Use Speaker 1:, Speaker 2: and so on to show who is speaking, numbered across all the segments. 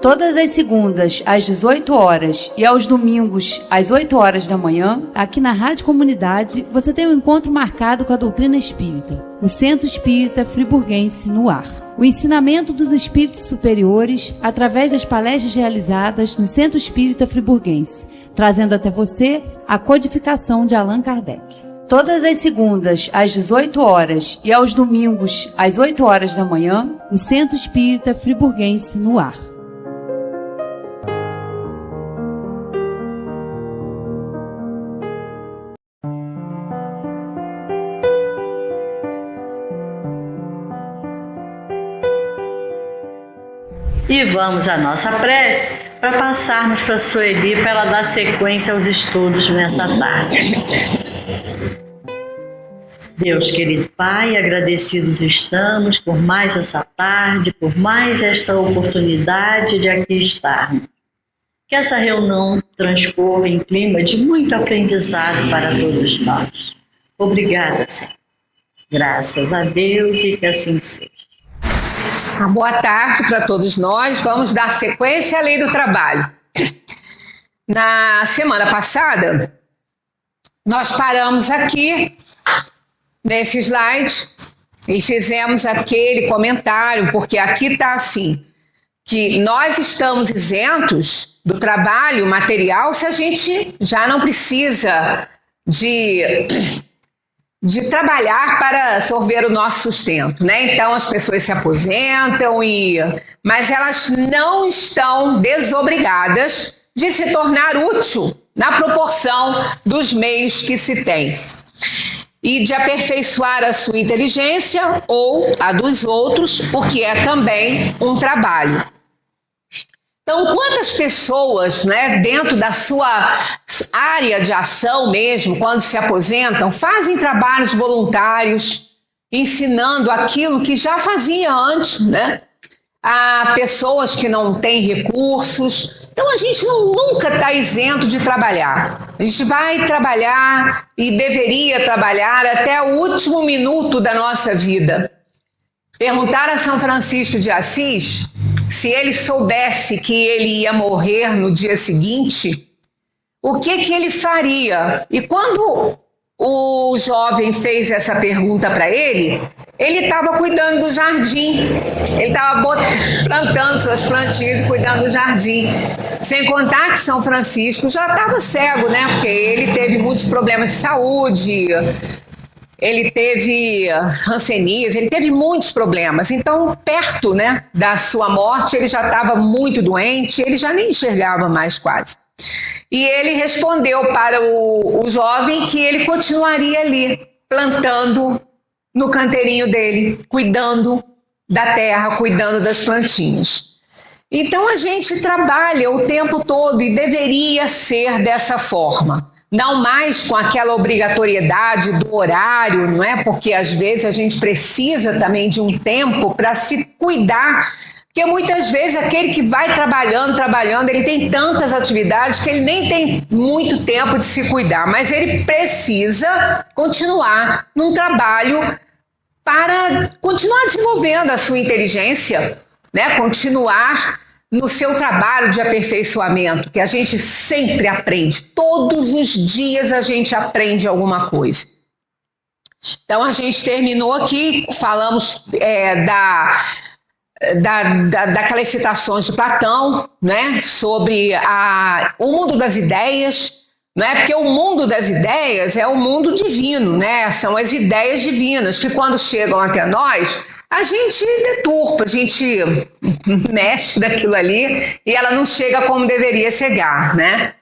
Speaker 1: Todas as segundas, às 18 horas e aos domingos, às 8 horas da manhã, aqui na Rádio Comunidade, você tem um encontro marcado com a doutrina espírita, o Centro Espírita Friburguense no ar. O ensinamento dos espíritos superiores através das palestras realizadas no Centro Espírita Friburguense, trazendo até você a codificação de Allan Kardec. Todas as segundas, às 18 horas e aos domingos, às 8 horas da manhã, o Centro Espírita Friburguense no ar.
Speaker 2: E vamos à nossa prece para passarmos para a Sueli para ela dar sequência aos estudos nessa tarde. Deus querido Pai, agradecidos estamos por mais essa tarde, por mais esta oportunidade de aqui estarmos. Que essa reunião transcorra em clima de muito aprendizado para todos nós. Obrigada, Senhor. Graças a Deus e que assim seja.
Speaker 3: Boa tarde para todos nós. Vamos dar sequência à lei do trabalho. Na semana passada, nós paramos aqui nesse slide e fizemos aquele comentário, porque aqui está assim, que nós estamos isentos do trabalho material se a gente já não precisa de trabalhar para sorver o nosso sustento, né? Então as pessoas se aposentam, mas elas não estão desobrigadas de se tornar útil na proporção dos meios que se tem e de aperfeiçoar a sua inteligência ou a dos outros, o que é também um trabalho. Então, quantas pessoas, né, dentro da sua área de ação mesmo, quando se aposentam, fazem trabalhos voluntários, ensinando aquilo que já fazia antes, né, a pessoas que não têm recursos. Então, a gente nunca está isento de trabalhar. A gente vai trabalhar e deveria trabalhar até o último minuto da nossa vida. Perguntar a São Francisco de Assis, se ele soubesse que ele ia morrer no dia seguinte, o que ele faria? E quando o jovem fez essa pergunta para ele estava cuidando do jardim, ele estava plantando suas plantinhas e cuidando do jardim. Sem contar que São Francisco já estava cego, né? Porque ele teve muitos problemas de saúde, ele teve hanseníase, ele teve muitos problemas. Então, perto, né, da sua morte, ele já estava muito doente, ele já nem enxergava mais quase. E ele respondeu para o jovem que ele continuaria ali, plantando no canteirinho dele, cuidando da terra, cuidando das plantinhas. Então, a gente trabalha o tempo todo e deveria ser dessa forma. Não mais com aquela obrigatoriedade do horário, não é? Porque às vezes a gente precisa também de um tempo para se cuidar, porque muitas vezes aquele que vai trabalhando, ele tem tantas atividades que ele nem tem muito tempo de se cuidar, mas ele precisa continuar num trabalho para continuar desenvolvendo a sua inteligência, né? Continuar no seu trabalho de aperfeiçoamento, que a gente sempre aprende. Todos os dias a gente aprende alguma coisa. Então, a gente terminou aqui, falamos daquelas citações de Platão, né, sobre o mundo das ideias, né, porque o mundo das ideias é o mundo divino, né, são as ideias divinas, que quando chegam até nós, a gente deturpa, a gente mexe daquilo ali e ela não chega como deveria chegar, né?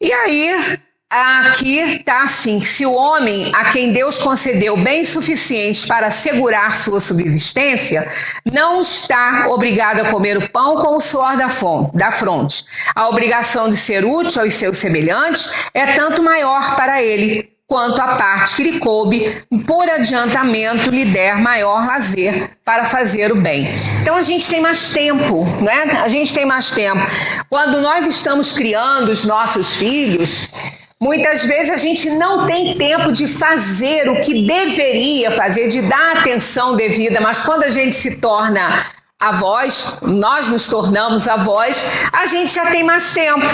Speaker 3: E aí, aqui está assim, se o homem a quem Deus concedeu bens suficientes para assegurar sua subsistência, não está obrigado a comer o pão com o suor da fronte. A obrigação de ser útil aos seus semelhantes é tanto maior para ele, quanto a parte que lhe coube, por adiantamento lhe der maior lazer para fazer o bem. Então a gente tem mais tempo, né? A gente tem mais tempo. Quando nós estamos criando os nossos filhos, muitas vezes a gente não tem tempo de fazer o que deveria fazer, de dar atenção devida, mas quando a gente se torna avós, nós nos tornamos avós, a gente já tem mais tempo,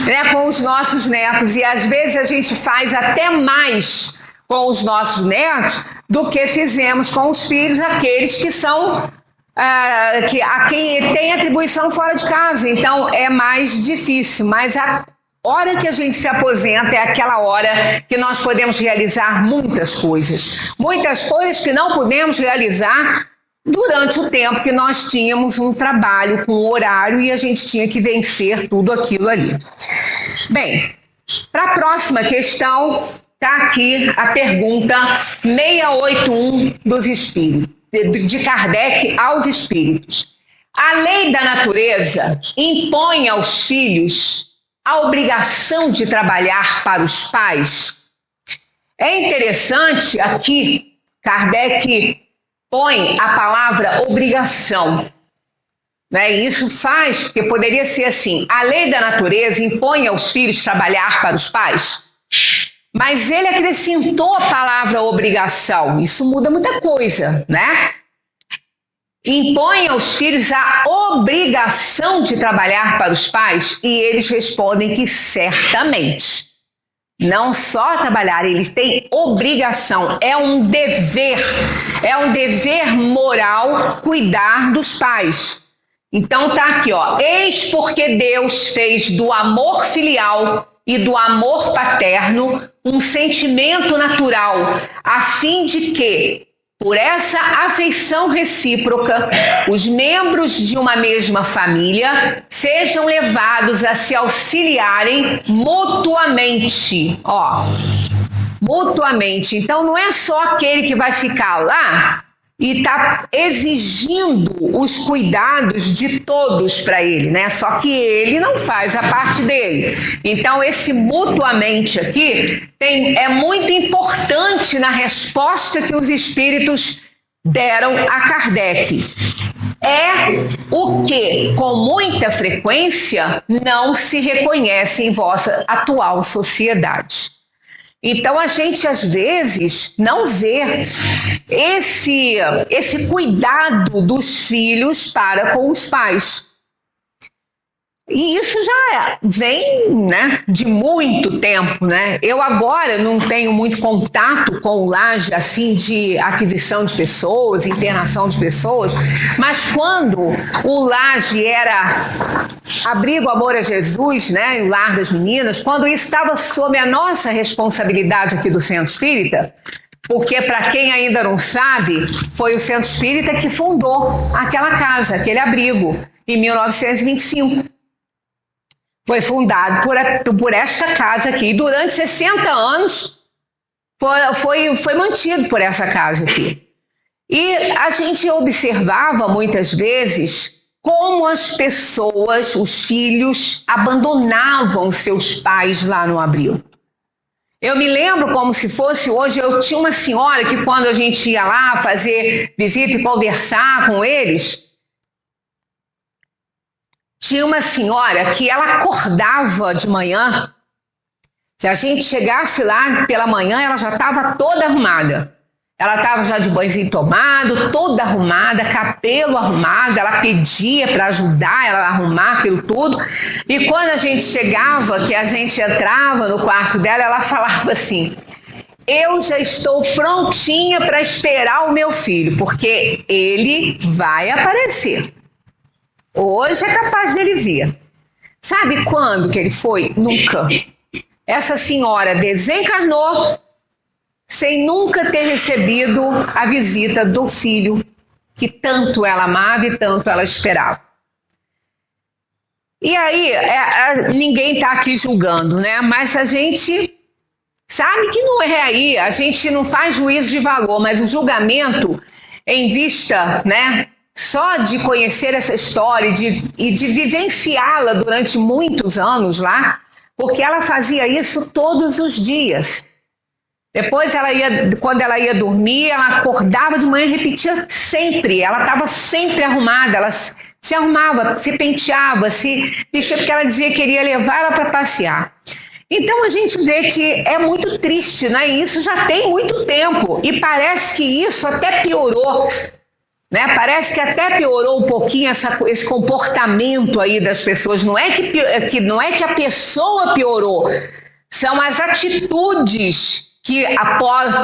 Speaker 3: né, com os nossos netos, e às vezes a gente faz até mais com os nossos netos do que fizemos com os filhos, aqueles que são a quem tem atribuição fora de casa. Então é mais difícil, mas a hora que a gente se aposenta é aquela hora que nós podemos realizar muitas coisas que não podemos realizar durante o tempo que nós tínhamos um trabalho com horário e a gente tinha que vencer tudo aquilo ali. Bem, para a próxima questão, está aqui a pergunta 681 dos espíritos, de Kardec aos espíritos. A lei da natureza impõe aos filhos a obrigação de trabalhar para os pais? É interessante aqui, Kardec põe a palavra obrigação, né? E isso faz, porque poderia ser assim, a lei da natureza impõe aos filhos trabalhar para os pais, mas ele acrescentou a palavra obrigação. Isso muda muita coisa, né? Impõe aos filhos a obrigação de trabalhar para os pais, e eles respondem que certamente. Não só trabalhar, eles têm obrigação, é um dever moral cuidar dos pais. Então tá aqui, ó, eis porque Deus fez do amor filial e do amor paterno um sentimento natural, a fim de que, por essa afeição recíproca, os membros de uma mesma família sejam levados a se auxiliarem mutuamente. Ó, mutuamente. Então não é só aquele que vai ficar lá e está exigindo os cuidados de todos para ele, né? Só que ele não faz a parte dele. Então esse mutuamente aqui é muito importante na resposta que os espíritos deram a Kardec. É o que, com muita frequência, não se reconhece em vossa atual sociedade. Então a gente às vezes não vê esse cuidado dos filhos para com os pais. E isso já vem, né, de muito tempo, né? Eu agora não tenho muito contato com o laje assim de aquisição de pessoas, internação de pessoas, mas quando o laje era Abrigo Amor a Jesus, né, o Lar das Meninas, quando isso estava sob a nossa responsabilidade aqui do Centro Espírita, porque para quem ainda não sabe, foi o Centro Espírita que fundou aquela casa, aquele abrigo, em 1925. Foi fundado por esta casa aqui. E durante 60 anos foi mantido por essa casa aqui. E a gente observava muitas vezes como as pessoas, os filhos, abandonavam seus pais lá no abrigo. Eu me lembro como se fosse hoje, eu tinha uma senhora que quando a gente ia lá fazer visita e conversar com eles, tinha uma senhora que ela acordava de manhã, se a gente chegasse lá pela manhã, ela já estava toda arrumada. Ela estava já de banhozinho tomado, toda arrumada, cabelo arrumado, ela pedia para ajudar ela a arrumar aquilo tudo. E quando a gente chegava, que a gente entrava no quarto dela, ela falava assim: eu já estou prontinha para esperar o meu filho, porque ele vai aparecer. Hoje é capaz dele vir. Sabe quando que ele foi? Nunca. Essa senhora desencarnou sem nunca ter recebido a visita do filho que tanto ela amava e tanto ela esperava. E aí, ninguém está aqui julgando, né? Mas a gente sabe que não é aí, a gente não faz juízo de valor, mas o julgamento em vista, né, só de conhecer essa história e de vivenciá-la durante muitos anos lá, porque ela fazia isso todos os dias. Depois quando ela ia dormir, ela acordava de manhã e repetia sempre. Ela estava sempre arrumada, ela se arrumava, se penteava, se vestia, porque ela dizia que queria levar ela para passear. Então a gente vê que é muito triste, né? E isso já tem muito tempo. E parece que isso até piorou, né? Parece que até piorou um pouquinho esse comportamento aí das pessoas. Não é que a pessoa piorou, são as atitudes que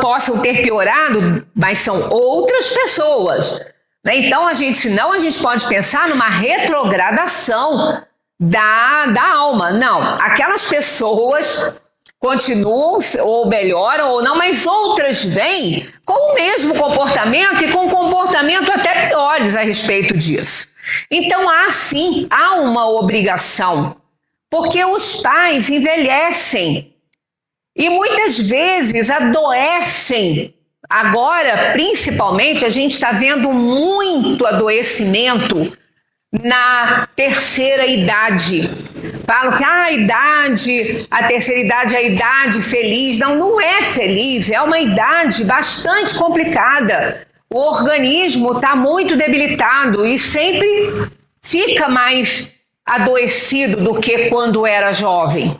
Speaker 3: possam ter piorado, mas são outras pessoas, né? Então, senão a gente pode pensar numa retrogradação da alma. Não, aquelas pessoas continuam ou melhoram ou não, mas outras vêm com o mesmo comportamento e com comportamento até piores a respeito disso. Então, há uma obrigação, porque os pais envelhecem e muitas vezes adoecem. Agora, principalmente, a gente está vendo muito adoecimento na terceira idade. Falam que a terceira idade é a idade feliz. Não é feliz, é uma idade bastante complicada. O organismo está muito debilitado e sempre fica mais adoecido do que quando era jovem.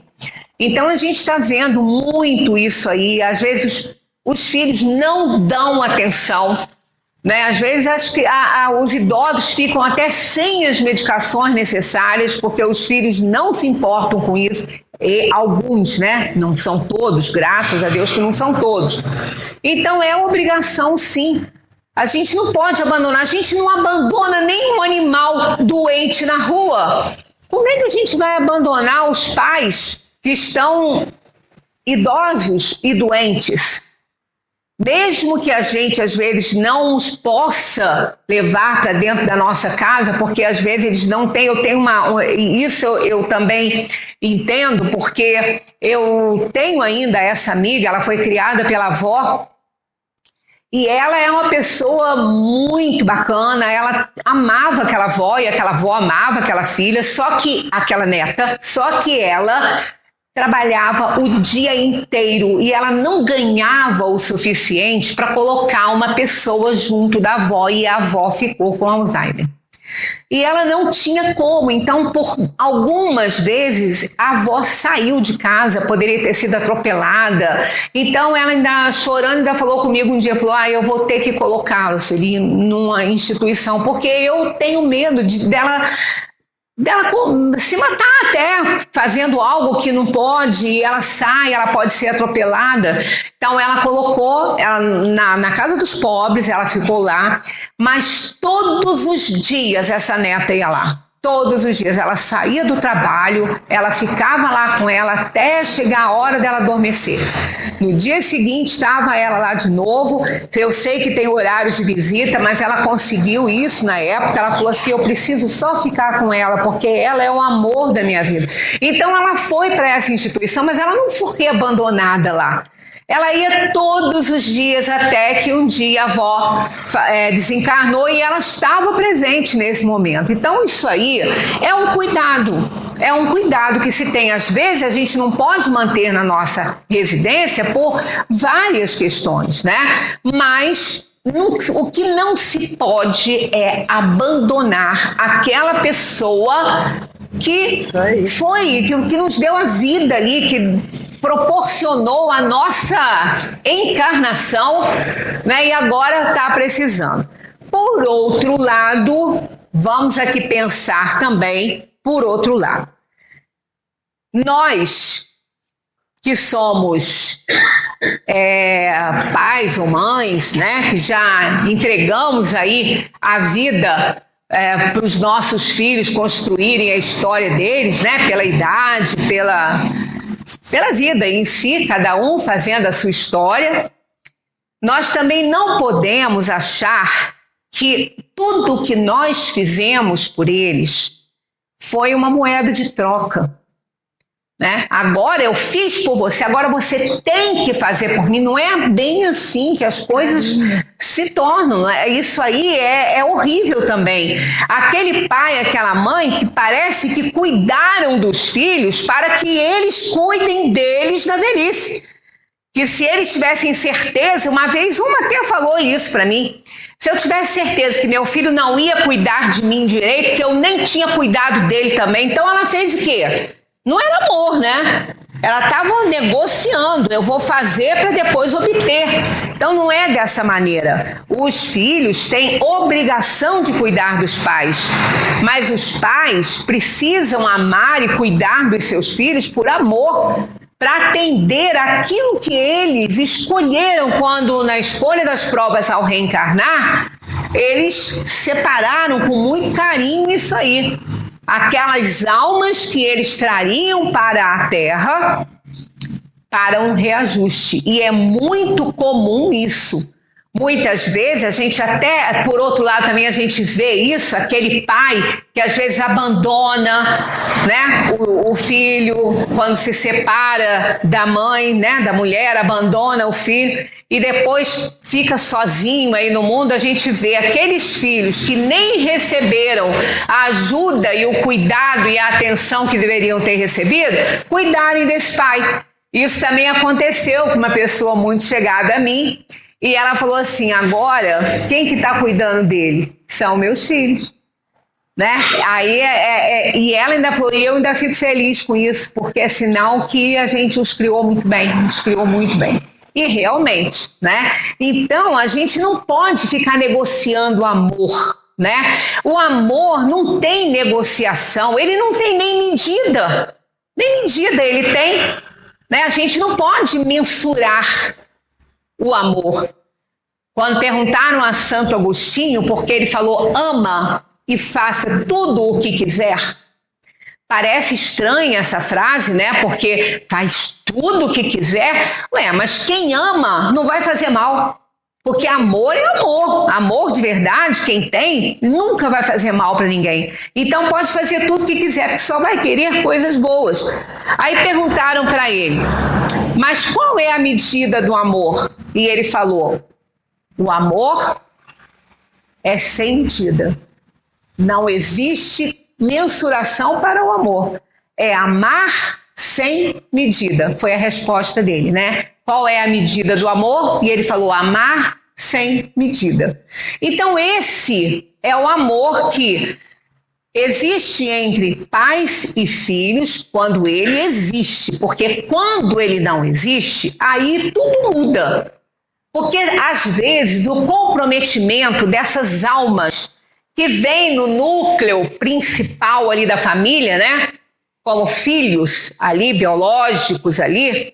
Speaker 3: Então a gente está vendo muito isso aí. Às vezes os filhos não dão atenção, né? Às vezes os idosos ficam até sem as medicações necessárias porque os filhos não se importam com isso. E alguns, né? Não são todos, graças a Deus que não são todos. Então é obrigação, sim. A gente não pode abandonar, a gente não abandona nenhum animal doente na rua. Como é que a gente vai abandonar os pais que estão idosos e doentes? Mesmo que a gente, às vezes, não os possa levar para dentro da nossa casa, porque às vezes eles não têm, isso eu também entendo, porque eu tenho ainda essa amiga, ela foi criada pela avó, e ela é uma pessoa muito bacana, ela amava aquela avó, e aquela avó amava aquela filha, aquela neta, só que ela trabalhava o dia inteiro e ela não ganhava o suficiente para colocar uma pessoa junto da avó, e a avó ficou com Alzheimer. E ela não tinha como, então por algumas vezes a avó saiu de casa, poderia ter sido atropelada. Então ela ainda chorando, ainda falou comigo um dia, falou, eu vou ter que colocá-la ali numa instituição, porque eu tenho medo dela se matar até fazendo algo que não pode, e ela sai, ela pode ser atropelada. Então ela colocou ela na casa dos pobres, ela ficou lá, mas todos os dias essa neta ia lá. Todos os dias ela saía do trabalho, ela ficava lá com ela até chegar a hora dela adormecer. No dia seguinte estava ela lá de novo. Eu sei que tem horários de visita, mas ela conseguiu isso na época. Ela falou assim, eu preciso só ficar com ela, porque ela é o amor da minha vida. Então ela foi para essa instituição, mas ela não foi abandonada lá. Ela ia todos os dias até que um dia a avó desencarnou e ela estava presente nesse momento. Então isso aí é um cuidado que se tem. Às vezes a gente não pode manter na nossa residência por várias questões, né? Mas o que não se pode é abandonar aquela pessoa que nos deu a vida ali, que proporcionou a nossa encarnação, né? E agora está precisando. Por outro lado, vamos aqui pensar também por outro lado. Nós que somos pais ou mães, né? Que já entregamos aí a vida para os nossos filhos construírem a história deles, né? Pela idade, pela vida em si, cada um fazendo a sua história. Nós também não podemos achar que tudo que nós fizemos por eles foi uma moeda de troca, né? Agora eu fiz por você, agora você tem que fazer por mim. Não é bem assim que as coisas se tornam, né? Isso aí é horrível também. Aquele pai, aquela mãe que parece que cuidaram dos filhos para que eles cuidem deles na velhice. Que se eles tivessem certeza, uma vez uma até falou isso para mim, se eu tivesse certeza que meu filho não ia cuidar de mim direito, que eu nem tinha cuidado dele também, então ela fez o quê? Não era amor, né? Ela estava negociando, eu vou fazer para depois obter. Então não é dessa maneira. Os filhos têm obrigação de cuidar dos pais, mas os pais precisam amar e cuidar dos seus filhos por amor, para atender aquilo que eles escolheram quando, na escolha das provas ao reencarnar, eles separaram com muito carinho isso aí. Aquelas almas que eles trariam para a Terra para um reajuste. E é muito comum isso. Muitas vezes a gente até, por outro lado também a gente vê isso, aquele pai que às vezes abandona, né, o filho quando se separa da mãe, né, da mulher, abandona o filho e depois fica sozinho aí no mundo. A gente vê aqueles filhos que nem receberam a ajuda e o cuidado e a atenção que deveriam ter recebido, cuidarem desse pai. Isso também aconteceu com uma pessoa muito chegada a mim. E ela falou assim, agora, quem que está cuidando dele? São meus filhos, né? Aí, e ela ainda falou, e eu ainda fico feliz com isso, porque é sinal que a gente os criou muito bem, E realmente, né? Então, a gente não pode ficar negociando amor, né? O amor não tem negociação, ele não tem nem medida ele tem, né? A gente não pode mensurar o amor. Quando perguntaram a Santo Agostinho, porque ele falou ama e faça tudo o que quiser, parece estranha essa frase, né? Porque faz tudo o que quiser. Ué, mas quem ama não vai fazer mal. Porque amor é amor. Amor de verdade, quem tem, nunca vai fazer mal para ninguém. Então pode fazer tudo o que quiser, porque só vai querer coisas boas. Aí perguntaram para ele, mas qual é a medida do amor? E ele falou, o amor é sem medida. Não existe mensuração para o amor. É amar sem medida. Foi a resposta dele, né? Qual é a medida do amor? E ele falou, amar sem medida. Então esse é o amor que existe entre pais e filhos quando ele existe. Porque quando ele não existe, aí tudo muda. Porque às vezes o comprometimento dessas almas que vem no núcleo principal ali da família, né? Como filhos ali, biológicos ali,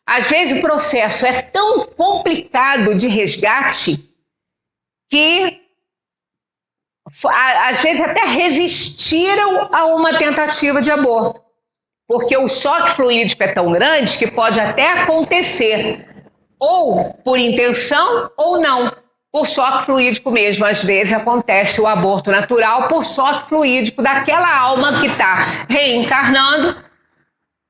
Speaker 3: às vezes o processo é tão complicado de resgate que às vezes até resistiram a uma tentativa de aborto. Porque o choque fluídico é tão grande que pode até acontecer, ou por intenção ou não, por choque fluídico mesmo. Às vezes acontece o aborto natural por choque fluídico daquela alma que está reencarnando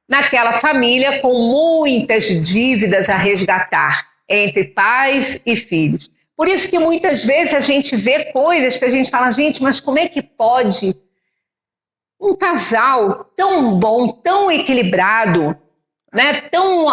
Speaker 3: naquela família com muitas dívidas a resgatar entre pais e filhos. Por isso que muitas vezes a gente vê coisas que a gente fala, gente, mas como é que pode um casal tão bom, tão equilibrado, né, tão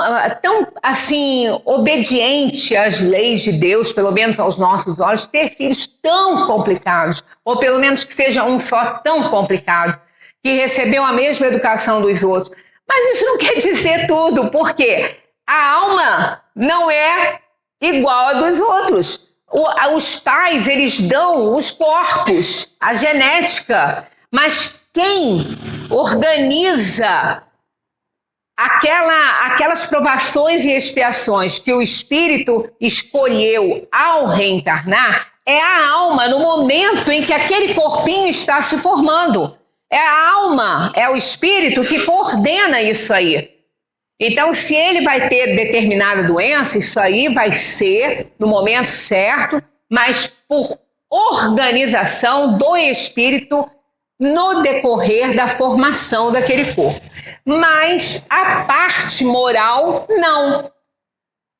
Speaker 3: assim, obediente às leis de Deus, pelo menos aos nossos olhos, ter filhos tão complicados, ou pelo menos que seja um só tão complicado, que recebeu a mesma educação dos outros. Mas isso não quer dizer tudo, porque a alma não é igual a dos outros. Os pais, eles dão os corpos, a genética, mas quem organiza aquelas provações e expiações que o espírito escolheu ao reencarnar é a alma no momento em que aquele corpinho está se formando. É a alma, é o espírito que coordena isso aí. Então, se ele vai ter determinada doença, isso aí vai ser no momento certo, mas por organização do espírito no decorrer da formação daquele corpo. Mas a parte moral, não.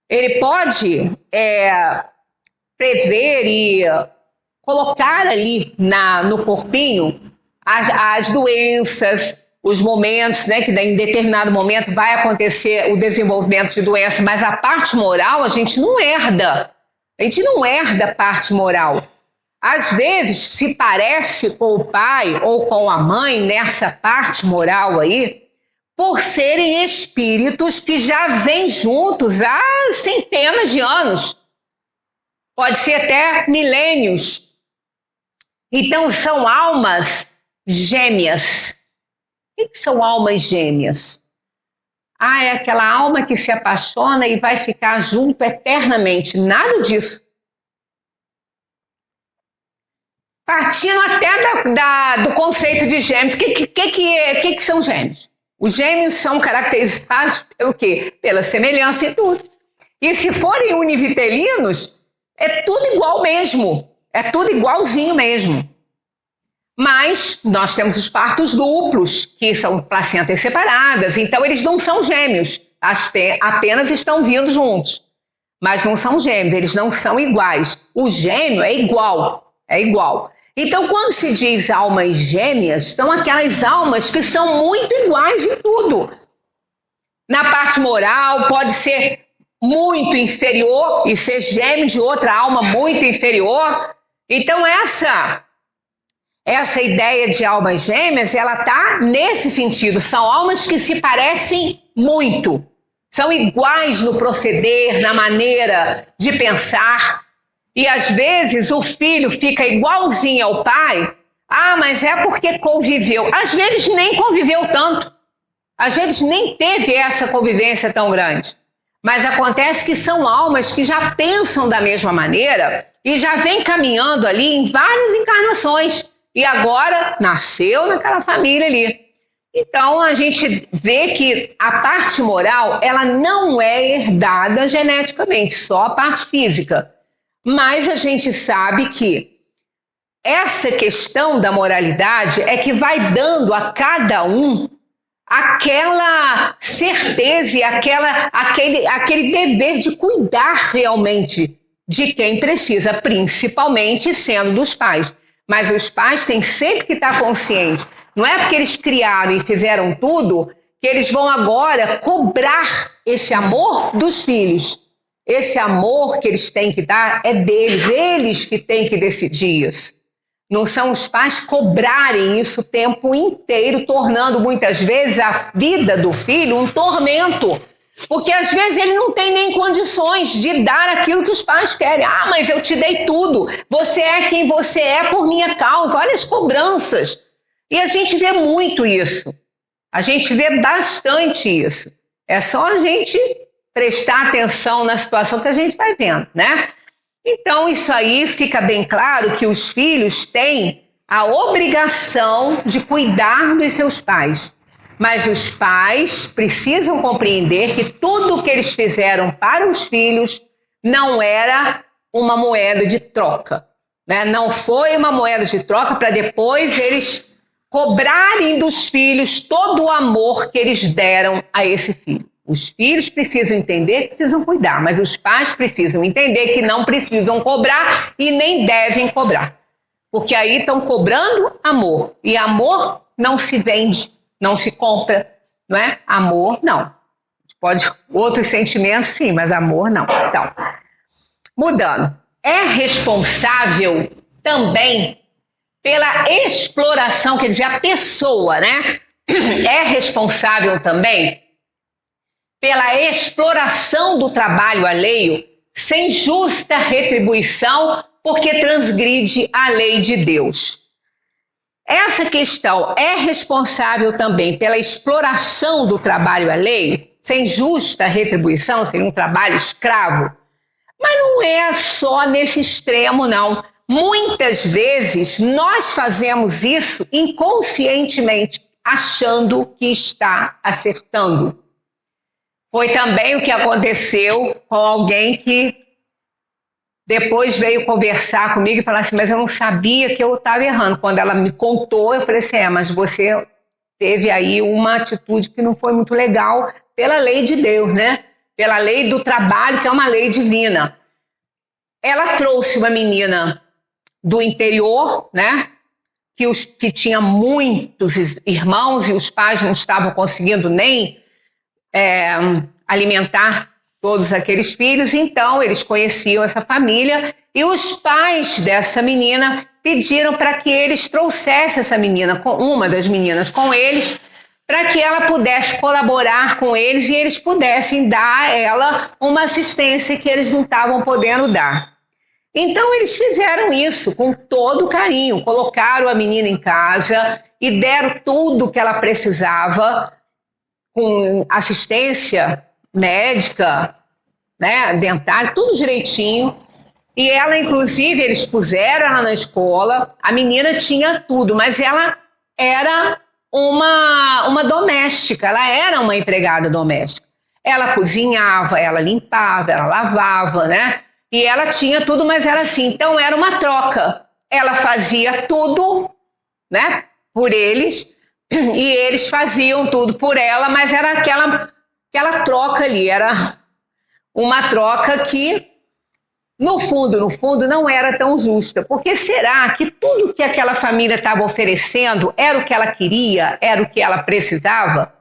Speaker 3: Ele pode prever e colocar ali no corpinho as doenças, os momentos, né, que em determinado momento vai acontecer o desenvolvimento de doença, mas a parte moral a gente não herda. A gente não herda a parte moral. Às vezes se parece com o pai ou com a mãe nessa parte moral aí, por serem espíritos que já vêm juntos há centenas de anos. Pode ser até milênios. Então são almas gêmeas. O que são almas gêmeas? É aquela alma que se apaixona e vai ficar junto eternamente. Nada disso. Partindo até do conceito de gêmeos. O que são gêmeos? Os gêmeos são caracterizados pelo quê? Pela semelhança e tudo. E se forem univitelinos, é tudo igual mesmo. É tudo igualzinho mesmo. Mas nós temos os partos duplos, que são placentas separadas, então eles não são gêmeos, apenas estão vindo juntos. Mas não são gêmeos, eles não são iguais. O gêmeo é igual. Então, quando se diz almas gêmeas, são aquelas almas que são muito iguais em tudo. Na parte moral, pode ser muito inferior e ser gêmeo de outra alma muito inferior. Então, essa ideia de almas gêmeas, ela está nesse sentido. São almas que se parecem muito. São iguais no proceder, na maneira de pensar. E às vezes o filho fica igualzinho ao pai. Mas é porque conviveu. Às vezes nem conviveu tanto. Às vezes nem teve essa convivência tão grande. Mas acontece que são almas que já pensam da mesma maneira e já vem caminhando ali em várias encarnações. E agora nasceu naquela família ali. Então a gente vê que a parte moral, ela não é herdada geneticamente, só a parte física. Mas a gente sabe que essa questão da moralidade é que vai dando a cada um aquela certeza e aquele dever de cuidar realmente de quem precisa, principalmente sendo dos pais. Mas os pais têm sempre que estar conscientes. Não é porque eles criaram e fizeram tudo que eles vão agora cobrar esse amor dos filhos. Esse amor que eles têm que dar é deles, eles que têm que decidir isso. Não são os pais cobrarem isso o tempo inteiro, tornando muitas vezes a vida do filho um tormento. Porque às vezes ele não tem nem condições de dar aquilo que os pais querem. Mas eu te dei tudo. Você é quem você é por minha causa. Olha as cobranças. E a gente vê muito isso. A gente vê bastante isso. É só a gente prestar atenção na situação que a gente vai vendo, né? Então isso aí fica bem claro que os filhos têm a obrigação de cuidar dos seus pais. Mas os pais precisam compreender que tudo o que eles fizeram para os filhos não era uma moeda de troca, né? Não foi uma moeda de troca para depois eles cobrarem dos filhos todo o amor que eles deram a esse filho. Os filhos precisam entender que precisam cuidar, mas os pais precisam entender que não precisam cobrar e nem devem cobrar. Porque aí estão cobrando amor. E amor não se vende. Não se compra, não é? Amor, não. Pode outros sentimentos, sim, mas amor, não. Então, mudando. É responsável também pela exploração, quer dizer, a pessoa, né? É responsável também pela exploração do trabalho alheio sem justa retribuição, porque transgride a lei de Deus. Essa questão é responsável também pela exploração do trabalho alheio, sem justa retribuição, seria um trabalho escravo. Mas não é só nesse extremo, não. Muitas vezes nós fazemos isso inconscientemente, achando que está acertando. Foi também o que aconteceu com alguém que depois veio conversar comigo e falar assim, mas eu não sabia que eu estava errando. Quando ela me contou, eu falei assim, mas você teve aí uma atitude que não foi muito legal pela lei de Deus, né? Pela lei do trabalho, que é uma lei divina. Ela trouxe uma menina do interior, né? Que tinha muitos irmãos e os pais não estavam conseguindo nem alimentar todos aqueles filhos, então eles conheciam essa família e os pais dessa menina pediram para que eles trouxessem essa menina, uma das meninas com eles, para que ela pudesse colaborar com eles e eles pudessem dar a ela uma assistência que eles não estavam podendo dar. Então eles fizeram isso com todo carinho, colocaram a menina em casa e deram tudo que ela precisava, com assistência médica, né, dentária, tudo direitinho. E ela, inclusive, eles puseram ela na escola, a menina tinha tudo, mas ela era uma doméstica, ela era uma empregada doméstica. Ela cozinhava, ela limpava, ela lavava, né? E ela tinha tudo, mas era assim. Então era uma troca. Ela fazia tudo, né, por eles, e eles faziam tudo por ela, mas era aquela troca ali, era uma troca que, no fundo, não era tão justa. Porque será que tudo que aquela família estava oferecendo era o que ela queria, era o que ela precisava?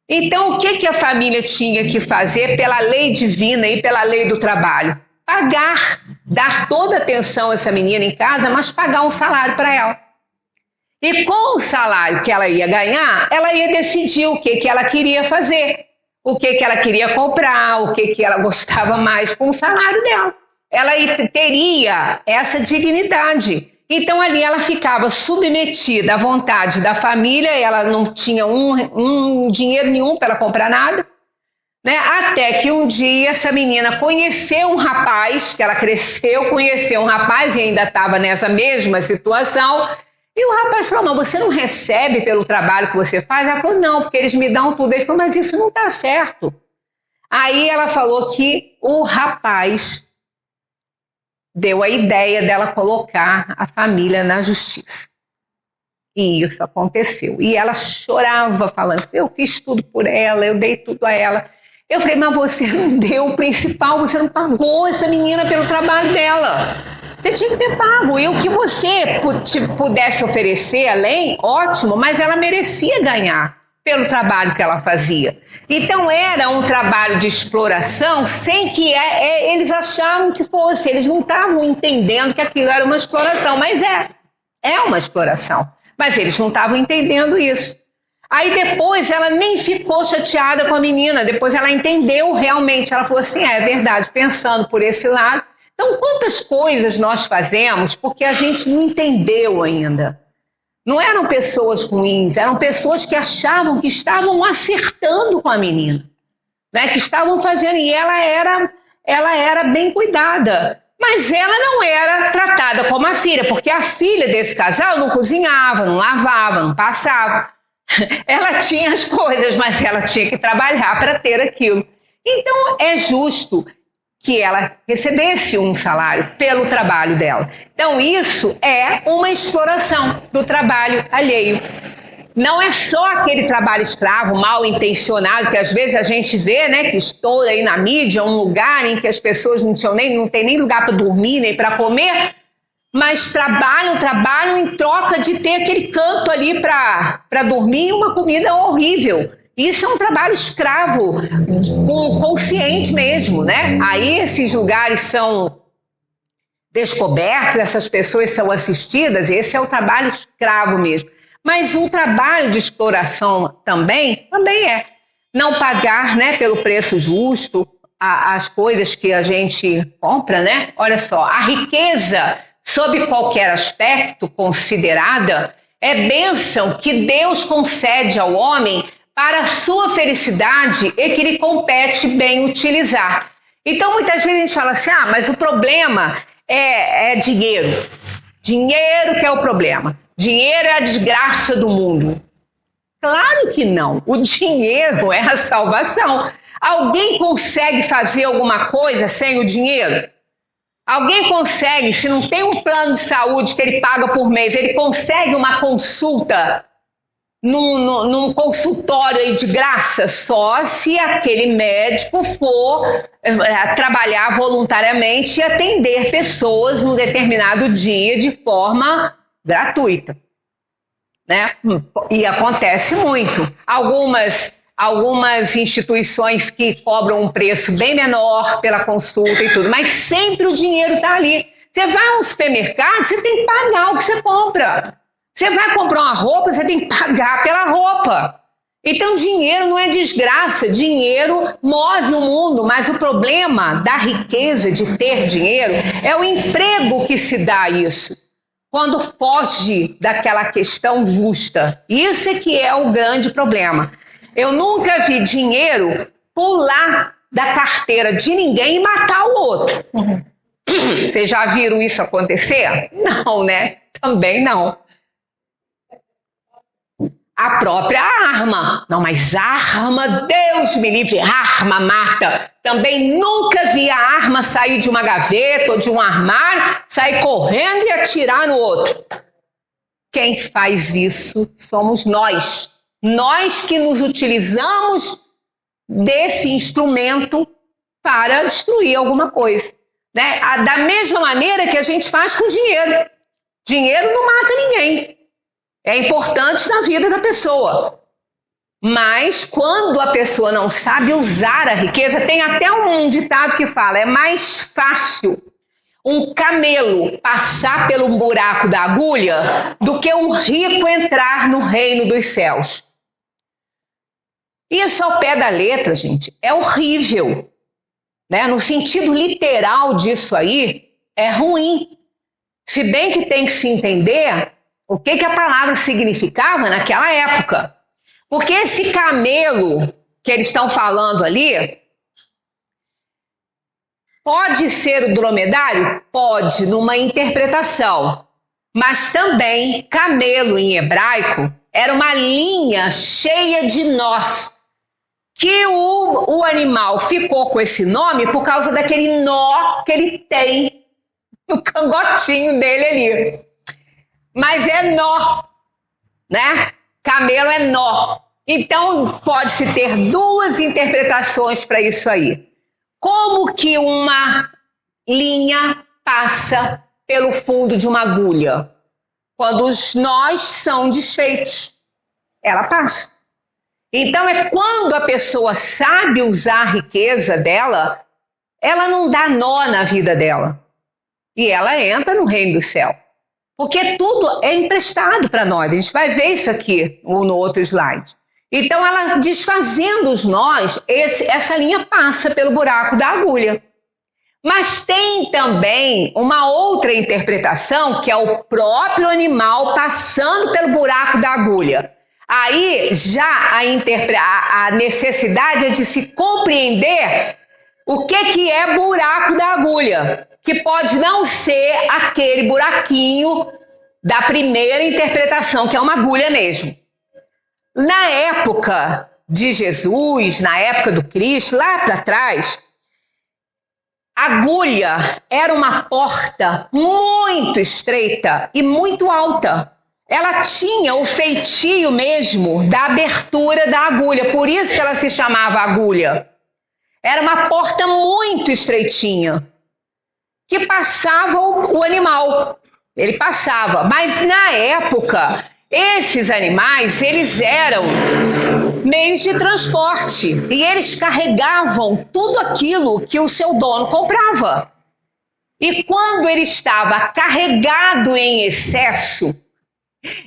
Speaker 3: Então, o que a família tinha que fazer pela lei divina e pela lei do trabalho? Pagar, dar toda a atenção a essa menina em casa, mas pagar um salário para ela. E com o salário que ela ia ganhar, ela ia decidir o que ela queria fazer, o que ela queria comprar, o que ela gostava mais com o salário dela. Ela teria essa dignidade. Então ali ela ficava submetida à vontade da família, ela não tinha um dinheiro nenhum para comprar nada, né? Até que um dia essa menina conheceu um rapaz, que ela cresceu, conheceu um rapaz e ainda estava nessa mesma situação, e o rapaz falou: mas você não recebe pelo trabalho que você faz? Ela falou: não, porque eles me dão tudo. Ele falou: mas isso não está certo. Aí ela falou que o rapaz deu a ideia dela colocar a família na justiça. E isso aconteceu. E ela chorava falando: eu fiz tudo por ela, eu dei tudo a ela. Eu falei: mas você não deu o principal, você não pagou essa menina pelo trabalho dela. Você tinha que ter pago. E o que você pudesse oferecer além, ótimo, mas ela merecia ganhar pelo trabalho que ela fazia. Então era um trabalho de exploração sem que eles achavam que fosse. Eles não estavam entendendo que aquilo era uma exploração, mas é uma exploração. Mas eles não estavam entendendo isso. Aí depois ela nem ficou chateada com a menina, depois ela entendeu realmente, ela falou assim: é verdade, pensando por esse lado. Então quantas coisas nós fazemos porque a gente não entendeu ainda. Não eram pessoas ruins, eram pessoas que achavam que estavam acertando com a menina, né? Que estavam fazendo, e ela era bem cuidada. Mas ela não era tratada como a filha, porque a filha desse casal não cozinhava, não lavava, não passava. Ela tinha as coisas, mas ela tinha que trabalhar para ter aquilo. Então é justo que ela recebesse um salário pelo trabalho dela. Então isso é uma exploração do trabalho alheio. Não é só aquele trabalho escravo mal intencionado que às vezes a gente vê, né, que estoura aí na mídia, um lugar em que as pessoas não tem nem lugar para dormir, nem para comer, mas trabalham em troca de ter aquele canto ali para dormir e uma comida horrível. Isso é um trabalho escravo, consciente mesmo, né? Aí esses lugares são descobertos, essas pessoas são assistidas, esse é o trabalho escravo mesmo. Mas um trabalho de exploração também é não pagar, né, pelo preço justo as coisas que a gente compra, né? Olha só, a riqueza, sob qualquer aspecto considerada, é bênção que Deus concede ao homem para a sua felicidade e que lhe compete bem utilizar. Então, muitas vezes a gente fala assim: mas o problema é dinheiro. Dinheiro que é o problema. Dinheiro é a desgraça do mundo. Claro que não. O dinheiro é a salvação. Alguém consegue fazer alguma coisa sem o dinheiro? Alguém consegue, se não tem um plano de saúde que ele paga por mês, ele consegue uma consulta num consultório aí de graça? Só se aquele médico for trabalhar voluntariamente e atender pessoas num determinado dia de forma gratuita, né? E acontece muito. Algumas instituições que cobram um preço bem menor pela consulta e tudo, mas sempre o dinheiro está ali. Você vai a um supermercado, você tem que pagar o que você compra. Você vai comprar uma roupa, você tem que pagar pela roupa. Então, dinheiro não é desgraça, dinheiro move o mundo, mas o problema da riqueza, de ter dinheiro, é o emprego que se dá a isso, quando foge daquela questão justa. Isso é que é o grande problema. Eu nunca vi dinheiro pular da carteira de ninguém e matar o outro. Vocês já viram isso acontecer? Não, né? Também não. A própria arma. Não, mas arma, Deus me livre, arma mata. Também nunca vi a arma sair de uma gaveta ou de um armário, sair correndo e atirar no outro. Quem faz isso somos nós. Nós que nos utilizamos desse instrumento para destruir alguma coisa. Né? Da mesma maneira que a gente faz com dinheiro. Dinheiro não mata ninguém. É importante na vida da pessoa. Mas quando a pessoa não sabe usar a riqueza, tem até um ditado que fala, é mais fácil um camelo passar pelo buraco da agulha do que um rico entrar no reino dos céus. Isso ao pé da letra, gente, é horrível. Né? No sentido literal disso aí, é ruim. Se bem que tem que se entender o que a palavra significava naquela época. Porque esse camelo que eles estão falando ali, pode ser o dromedário? Pode, numa interpretação. Mas também, camelo em hebraico, era uma linha cheia de nós. Que o animal ficou com esse nome por causa daquele nó que ele tem no cangotinho dele ali. Mas é nó, né? Camelo é nó. Então, pode-se ter duas interpretações para isso aí. Como que uma linha passa pelo fundo de uma agulha? Quando os nós são desfeitos, ela passa. Então, é quando a pessoa sabe usar a riqueza dela, ela não dá nó na vida dela. E ela entra no reino do céu. Porque tudo é emprestado para nós. A gente vai ver isso aqui no outro slide. Então, ela desfazendo os nós, essa linha passa pelo buraco da agulha. Mas tem também uma outra interpretação, que é o próprio animal passando pelo buraco da agulha. Aí, já a necessidade é de se compreender o que é buraco da agulha. Que pode não ser aquele buraquinho da primeira interpretação, que é uma agulha mesmo. Na época de Jesus, na época do Cristo, lá para trás, agulha era uma porta muito estreita e muito alta. Ela tinha o feitio mesmo da abertura da agulha, por isso que ela se chamava agulha. Era uma porta muito estreitinha, que passava o animal. Ele passava, mas na época, esses animais, eles eram meios de transporte e eles carregavam tudo aquilo que o seu dono comprava. E quando ele estava carregado em excesso,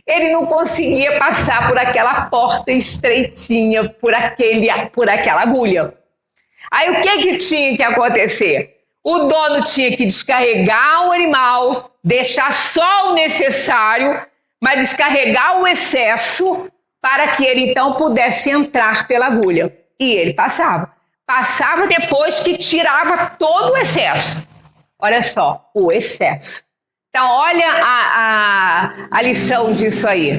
Speaker 3: ele não conseguia passar por aquela porta estreitinha, por aquela agulha. Aí o que tinha que acontecer? O dono tinha que descarregar o animal, deixar só o necessário, mas descarregar o excesso para que ele então pudesse entrar pela agulha. E ele passava. Passava depois que tirava todo o excesso. Olha só, o excesso. Então, olha a lição disso aí.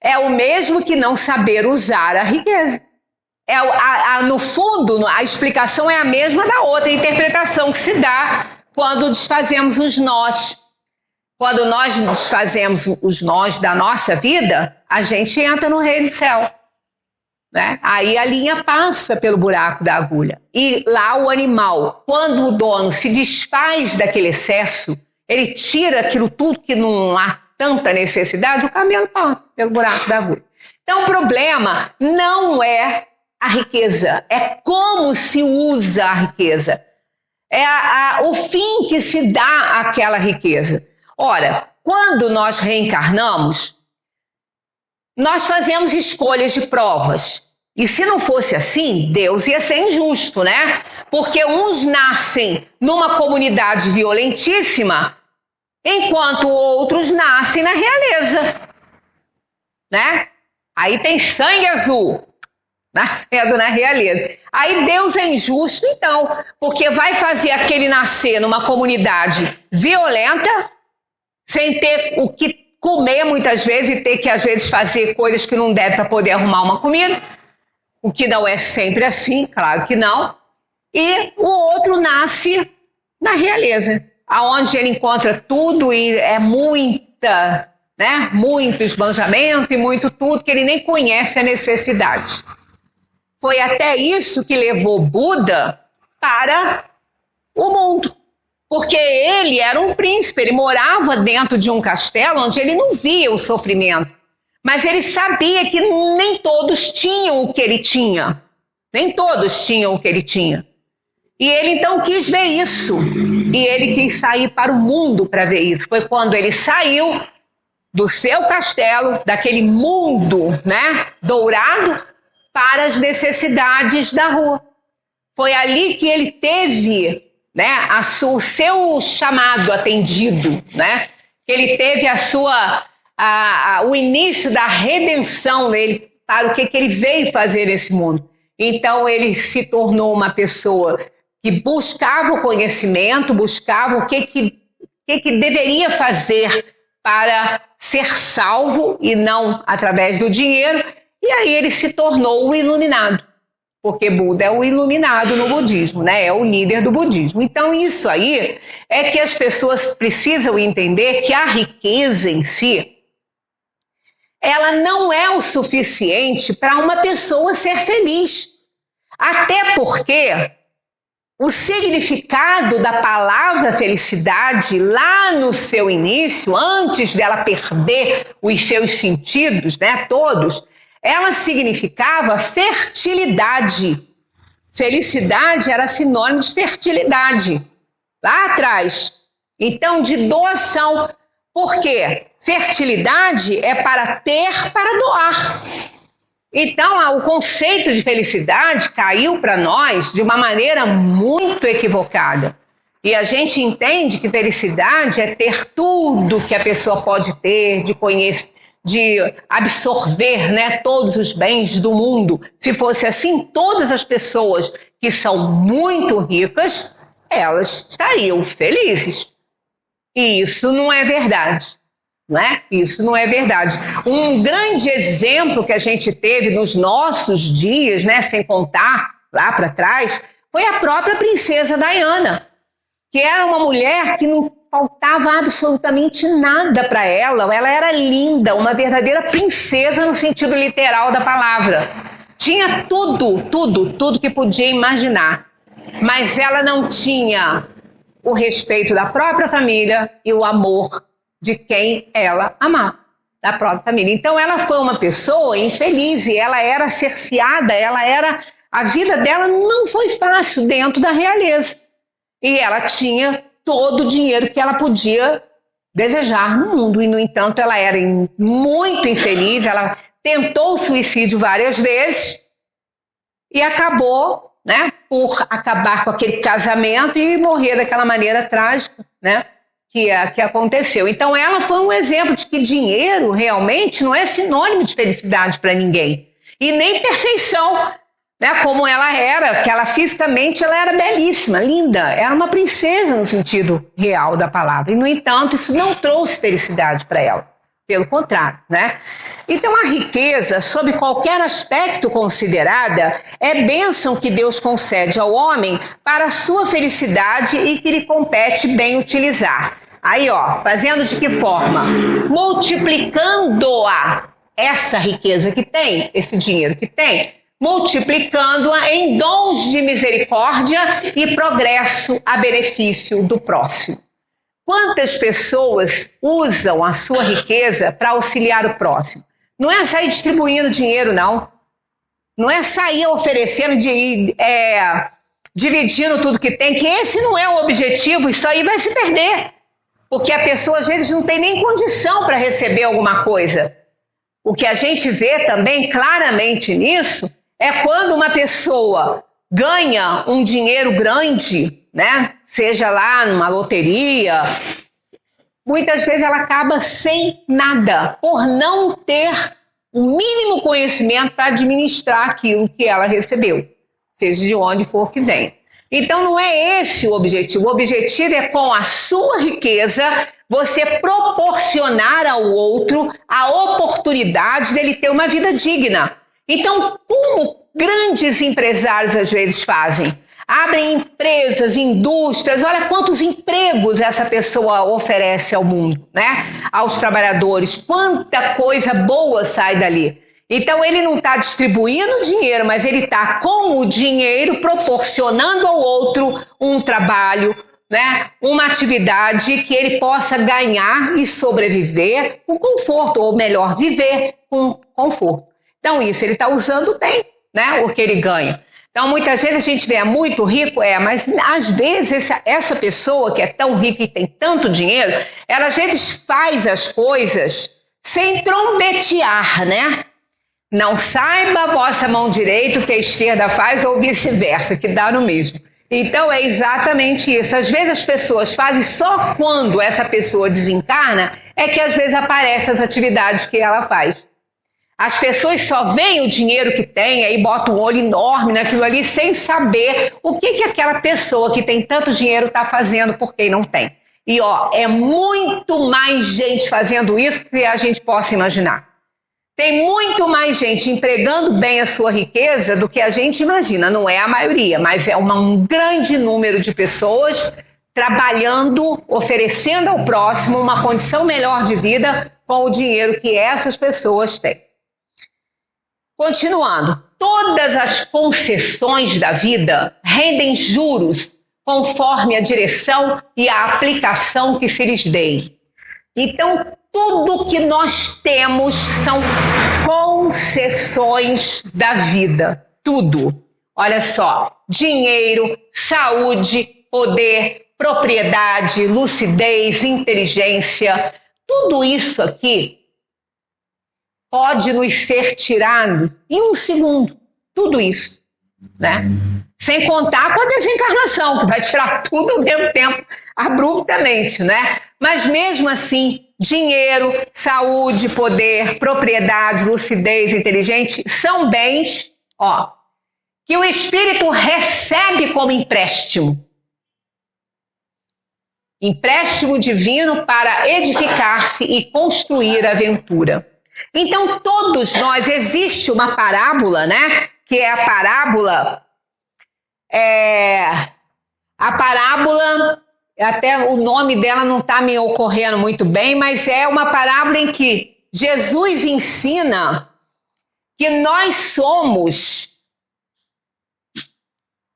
Speaker 3: É o mesmo que não saber usar a riqueza. No fundo, a explicação é a mesma da outra interpretação que se dá quando desfazemos os nós. Quando nós desfazemos os nós da nossa vida, a gente entra no reino do céu. Né? Aí a linha passa pelo buraco da agulha. E lá o animal, quando o dono se desfaz daquele excesso, ele tira aquilo tudo que não há tanta necessidade, o camelo passa pelo buraco da agulha. Então o problema não é a riqueza, é como se usa a riqueza. É o fim que se dá àquela riqueza. Ora, quando nós reencarnamos, nós fazemos escolhas de provas. E se não fosse assim, Deus ia ser injusto, né? Porque uns nascem numa comunidade violentíssima, enquanto outros nascem na realeza, né? Aí tem sangue azul nascendo na realeza. Aí Deus é injusto, então, porque vai fazer aquele nascer numa comunidade violenta, sem ter o que comer muitas vezes e ter que, às vezes, fazer coisas que não deve para poder arrumar uma comida, o que não é sempre assim, claro que não. E o outro nasce na realeza, aonde ele encontra tudo e é muita, né, muito esbanjamento e muito tudo, que ele nem conhece a necessidade. Foi até isso que levou Buda para o mundo. Porque ele era um príncipe, ele morava dentro de um castelo onde ele não via o sofrimento. Mas ele sabia que nem todos tinham o que ele tinha. Nem todos tinham o que ele tinha. E ele então quis ver isso. E ele quis sair para o mundo para ver isso. Foi quando ele saiu do seu castelo, daquele mundo, né, dourado, para as necessidades da rua. Foi ali que ele teve, né, o seu chamado atendido, né? Ele teve o início da redenção dele para o que ele veio fazer nesse mundo. Então ele se tornou uma pessoa que buscava o conhecimento, buscava o que deveria fazer para ser salvo e não através do dinheiro. E aí ele se tornou o iluminado, porque Buda é o iluminado no budismo, né? É o líder do budismo. Então isso aí é que as pessoas precisam entender, que a riqueza em si, ela não é o suficiente para uma pessoa ser feliz. Até porque o significado da palavra felicidade, lá no seu início, antes dela perder os seus sentidos, né, todos, ela significava fertilidade. Felicidade era sinônimo de fertilidade, lá atrás. Então, de doação. Por quê? Fertilidade é para ter, para doar. Então, o conceito de felicidade caiu para nós de uma maneira muito equivocada. E a gente entende que felicidade é ter tudo que a pessoa pode ter, de conhecer, de absorver, né, todos os bens do mundo. Se fosse assim, todas as pessoas que são muito ricas, elas estariam felizes. E isso não é verdade. Não é? Isso não é verdade. Um grande exemplo que a gente teve nos nossos dias, né, sem contar lá para trás, foi a própria princesa Diana, que era uma mulher que não faltava absolutamente nada para ela. Ela era linda, uma verdadeira princesa no sentido literal da palavra. Tinha tudo que podia imaginar, mas ela não tinha o respeito da própria família e o amor de quem ela amava, da própria família. Então ela foi uma pessoa infeliz e ela era cerceada, a vida dela não foi fácil dentro da realeza. E ela tinha todo o dinheiro que ela podia desejar no mundo. E, no entanto, ela era muito infeliz, ela tentou o suicídio várias vezes e acabou, né, por acabar com aquele casamento e morrer daquela maneira trágica, né, que aconteceu. Então ela foi um exemplo de que dinheiro realmente não é sinônimo de felicidade para ninguém. E nem perfeição, né, como ela era, que ela fisicamente ela era belíssima, linda, era uma princesa no sentido real da palavra. E, no entanto, isso não trouxe felicidade para ela. Pelo contrário, né? Então a riqueza, sob qualquer aspecto considerada, é bênção que Deus concede ao homem para a sua felicidade e que lhe compete bem utilizar. Aí, ó, fazendo de que forma? Multiplicando-a, essa riqueza que tem, esse dinheiro que tem, multiplicando-a em dons de misericórdia e progresso a benefício do próximo. Quantas pessoas usam a sua riqueza para auxiliar o próximo? Não é sair distribuindo dinheiro, não. Não é sair oferecendo, dividindo tudo que tem, que esse não é o objetivo, isso aí vai se perder. Porque a pessoa, às vezes, não tem nem condição para receber alguma coisa. O que a gente vê também claramente nisso é quando uma pessoa ganha um dinheiro grande, né? Seja lá numa loteria, muitas vezes ela acaba sem nada, por não ter o mínimo conhecimento para administrar aquilo que ela recebeu, seja de onde for que vem. Então não é esse o objetivo. O objetivo é, com a sua riqueza, você proporcionar ao outro a oportunidade dele ter uma vida digna. Então, como grandes empresários às vezes fazem? Abrem empresas, indústrias, olha quantos empregos essa pessoa oferece ao mundo, né? Aos trabalhadores, quanta coisa boa sai dali. Então ele não está distribuindo dinheiro, mas ele está com o dinheiro proporcionando ao outro um trabalho, né? Uma atividade que ele possa ganhar e sobreviver com conforto, ou melhor, viver com conforto. Então isso ele está usando bem, né? O que ele ganha. Então, muitas vezes a gente vê muito rico, mas às vezes essa pessoa que é tão rica e tem tanto dinheiro, ela às vezes faz as coisas sem trombetear, né? Não saiba a vossa mão direita o que a esquerda faz ou vice-versa, que dá no mesmo. Então, é exatamente isso. Às vezes as pessoas fazem só quando essa pessoa desencarna, é que às vezes aparecem as atividades que ela faz. As pessoas só veem o dinheiro que tem, aí botam um olho enorme naquilo ali, sem saber o que aquela pessoa que tem tanto dinheiro está fazendo por quem não tem. E é muito mais gente fazendo isso que a gente possa imaginar. Tem muito mais gente empregando bem a sua riqueza do que a gente imagina. Não é a maioria, mas é um grande número de pessoas trabalhando, oferecendo ao próximo uma condição melhor de vida com o dinheiro que essas pessoas têm. Continuando, todas as concessões da vida rendem juros conforme a direção e a aplicação que se lhes dê. Então, tudo que nós temos são concessões da vida. Tudo. Olha só, dinheiro, saúde, poder, propriedade, lucidez, inteligência, tudo isso aqui pode nos ser tirado em um segundo, tudo isso, né? Sem contar com a desencarnação, que vai tirar tudo ao mesmo tempo, abruptamente, né? Mas mesmo assim, dinheiro, saúde, poder, propriedade, lucidez, inteligente, são bens, que o espírito recebe como empréstimo. Empréstimo divino para edificar-se e construir a aventura. Então, todos nós, existe uma parábola, né? Que é a parábola, até o nome dela não está me ocorrendo muito bem, mas é uma parábola em que Jesus ensina que nós somos,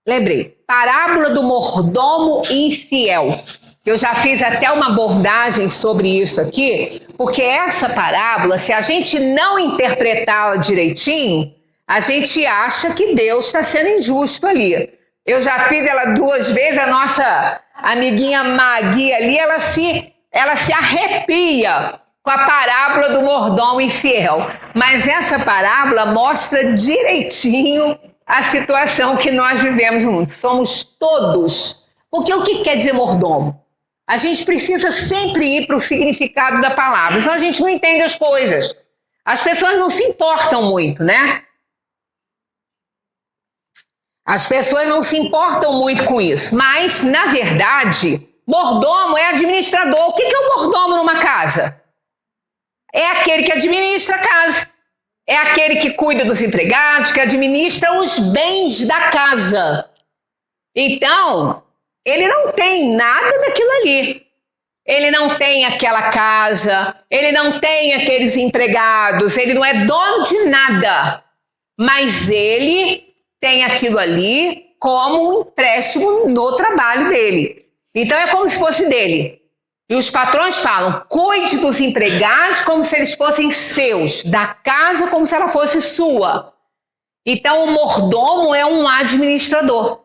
Speaker 3: lembrei, parábola do mordomo infiel. Eu já fiz até uma abordagem sobre isso aqui, porque essa parábola, se a gente não interpretá-la direitinho, a gente acha que Deus está sendo injusto ali. Eu já fiz ela 2 vezes, a nossa amiguinha Magui ali, ela se arrepia com a parábola do mordomo infiel. Mas essa parábola mostra direitinho a situação que nós vivemos no mundo. Somos todos. Porque o que quer dizer mordomo? A gente precisa sempre ir para o significado da palavra, senão a gente não entende as coisas. As pessoas não se importam muito, né? As pessoas não se importam muito com isso. Mas, na verdade, mordomo é administrador. O que é o mordomo numa casa? É aquele que administra a casa. É aquele que cuida dos empregados, que administra os bens da casa. Então, ele não tem nada daquilo ali. Ele não tem aquela casa, ele não tem aqueles empregados, ele não é dono de nada. Mas ele tem aquilo ali como um empréstimo no trabalho dele. Então é como se fosse dele. E os patrões falam, cuide dos empregados como se eles fossem seus, da casa como se ela fosse sua. Então o mordomo é um administrador.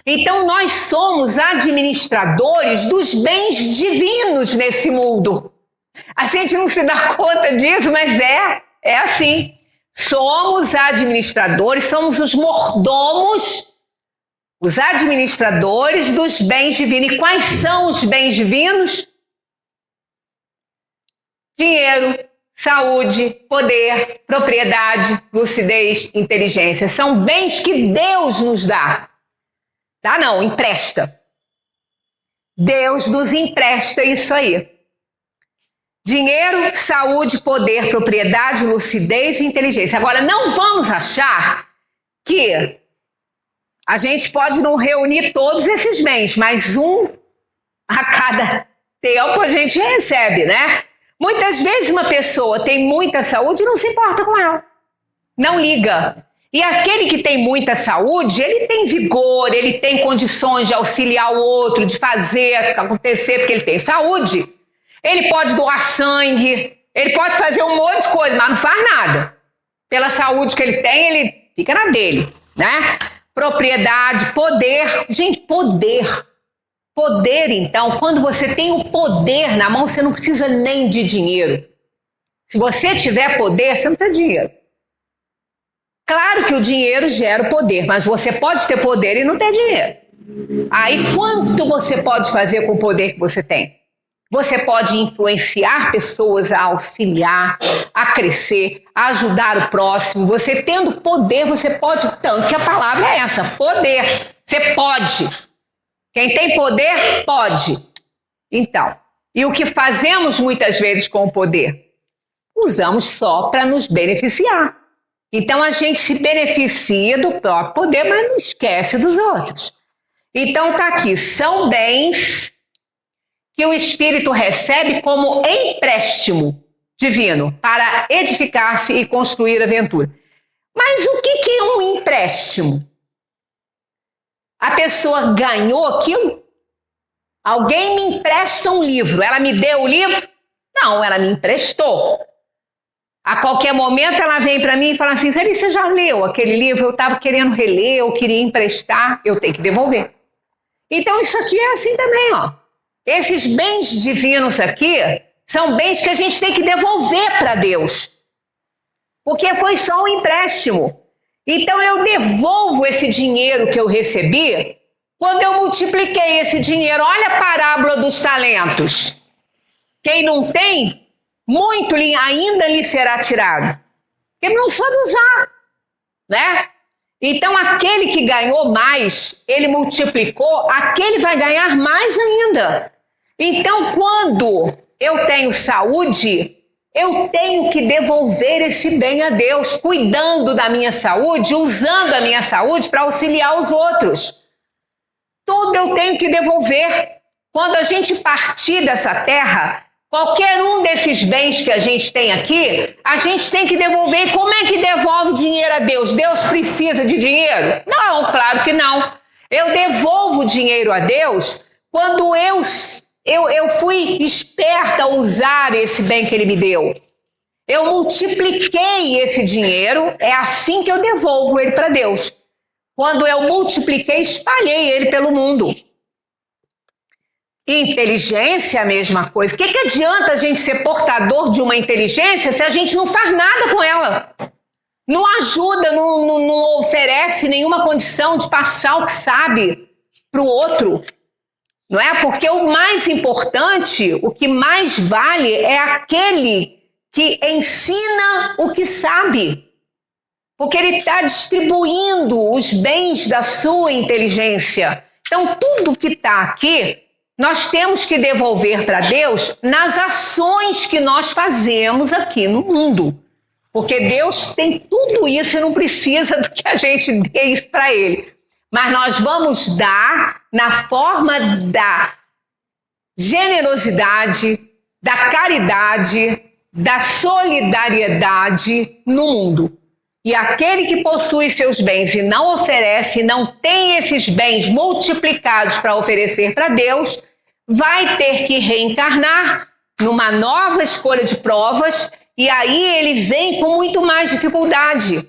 Speaker 3: Então nós somos administradores dos bens divinos nesse mundo. A gente não se dá conta disso, mas É assim. Somos administradores, somos os mordomos, os administradores dos bens divinos. E quais são os bens divinos? Dinheiro, saúde, poder, propriedade, lucidez, inteligência. São bens que Deus nos dá. Dá não, empresta. Deus nos empresta isso aí. Dinheiro, saúde, poder, propriedade, lucidez e inteligência. Agora, não vamos achar que a gente pode não reunir todos esses bens, mas um a cada tempo a gente recebe, né? Muitas vezes uma pessoa tem muita saúde e não se importa com ela. Não liga. E aquele que tem muita saúde, ele tem vigor, ele tem condições de auxiliar o outro, de fazer acontecer, porque ele tem saúde. Ele pode doar sangue, ele pode fazer um monte de coisa, mas não faz nada. Pela saúde que ele tem, ele fica na dele, né? Propriedade, poder. Gente, poder. Poder, então, quando você tem o poder na mão, você não precisa nem de dinheiro. Se você tiver poder, você não precisa de dinheiro. Claro que o dinheiro gera o poder, mas você pode ter poder e não ter dinheiro. Aí, quanto você pode fazer com o poder que você tem? Você pode influenciar pessoas a auxiliar, a crescer, a ajudar o próximo. Você tendo poder, você pode, tanto que a palavra é essa, poder. Você pode. Quem tem poder, pode. Então, e o que fazemos muitas vezes com o poder? Usamos só para nos beneficiar. Então, a gente se beneficia do próprio poder, mas não esquece dos outros. Então, tá aqui, são bens que o Espírito recebe como empréstimo divino para edificar-se e construir aventura. Mas o que é um empréstimo? A pessoa ganhou aquilo? Alguém me empresta um livro. Ela me deu o livro? Não, ela me emprestou. A qualquer momento ela vem para mim e fala assim, você já leu aquele livro? Eu estava querendo reler, eu queria emprestar, eu tenho que devolver. Então isso aqui é assim também, ó. Esses bens divinos aqui são bens que a gente tem que devolver para Deus. Porque foi só um empréstimo. Então eu devolvo esse dinheiro que eu recebi quando eu multipliquei esse dinheiro. Olha a parábola dos talentos. Quem não tem, muito ainda lhe será tirado. Ele não soube usar, né? Então aquele que ganhou mais, ele multiplicou, aquele vai ganhar mais ainda. Então, quando eu tenho saúde, eu tenho que devolver esse bem a Deus, cuidando da minha saúde, usando a minha saúde para auxiliar os outros. Tudo eu tenho que devolver. Quando a gente partir dessa terra, qualquer um desses bens que a gente tem aqui, a gente tem que devolver. E como é que devolve dinheiro a Deus? Deus precisa de dinheiro? Não, claro que não. Eu devolvo dinheiro a Deus quando eu fui esperta a usar esse bem que ele me deu. Eu multipliquei esse dinheiro, é assim que eu devolvo ele para Deus. Quando eu multipliquei, espalhei ele pelo mundo. Inteligência é a mesma coisa. O que adianta a gente ser portador de uma inteligência se a gente não faz nada com ela? Não ajuda, não oferece nenhuma condição de passar o que sabe para o outro. Não é? Porque o mais importante, o que mais vale é aquele que ensina o que sabe. Porque ele está distribuindo os bens da sua inteligência. Então, tudo que está aqui, nós temos que devolver para Deus nas ações que nós fazemos aqui no mundo. Porque Deus tem tudo isso e não precisa do que a gente dê isso para Ele. Mas nós vamos dar na forma da generosidade, da caridade, da solidariedade no mundo. E aquele que possui seus bens e não oferece, não tem esses bens multiplicados para oferecer para Deus, vai ter que reencarnar numa nova escolha de provas, e aí ele vem com muito mais dificuldade.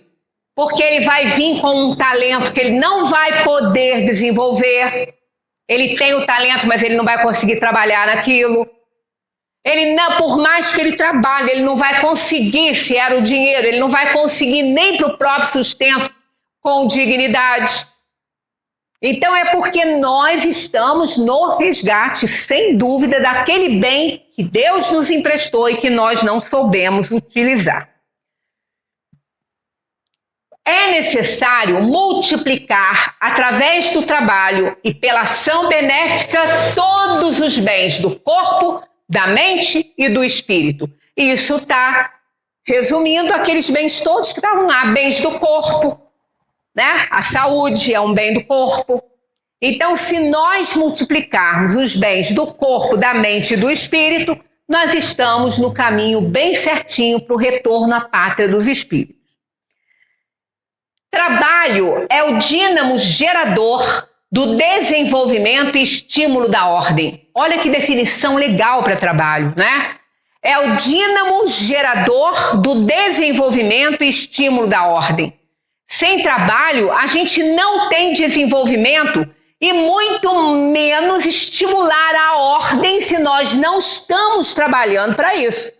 Speaker 3: Porque ele vai vir com um talento que ele não vai poder desenvolver. Ele tem o talento, mas ele não vai conseguir trabalhar naquilo. Ele não, por mais que ele trabalhe, ele não vai conseguir, se era o dinheiro, ele não vai conseguir nem para o próprio sustento com dignidade. Então é porque nós estamos no resgate, sem dúvida, daquele bem que Deus nos emprestou e que nós não soubemos utilizar. É necessário multiplicar, através do trabalho e pela ação benéfica, todos os bens do corpo, da mente e do espírito. Isso está resumindo aqueles bens todos que estavam lá, bens do corpo, né? A saúde é um bem do corpo. Então, se nós multiplicarmos os bens do corpo, da mente e do espírito, nós estamos no caminho bem certinho para o retorno à pátria dos espíritos. Trabalho é o dínamo gerador do desenvolvimento e estímulo da ordem. Olha que definição legal para trabalho, né? É o dínamo gerador do desenvolvimento e estímulo da ordem. Sem trabalho, a gente não tem desenvolvimento e muito menos estimular a ordem se nós não estamos trabalhando para isso.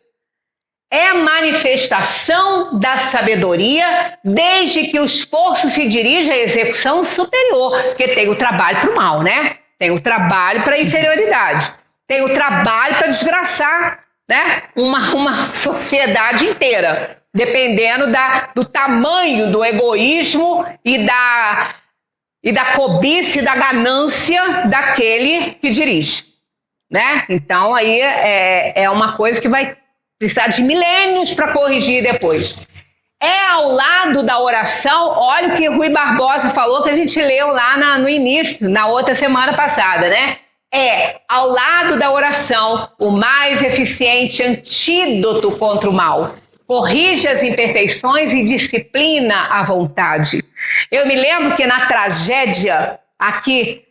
Speaker 3: É a manifestação da sabedoria desde que o esforço se dirija à execução superior, porque tem o trabalho para o mal, né? Tem o trabalho para a inferioridade, tem o trabalho para desgraçar, né? Uma sociedade inteira, dependendo do tamanho do egoísmo e da cobiça e da ganância daquele que dirige, né? Então aí é uma coisa que vai precisar de milênios para corrigir depois. É ao lado da oração, olha o que Rui Barbosa falou que a gente leu lá no início, na outra semana passada, né? É ao lado da oração o mais eficiente antídoto contra o mal. Corrige as imperfeições e disciplina a vontade. Eu me lembro que na tragédia aqui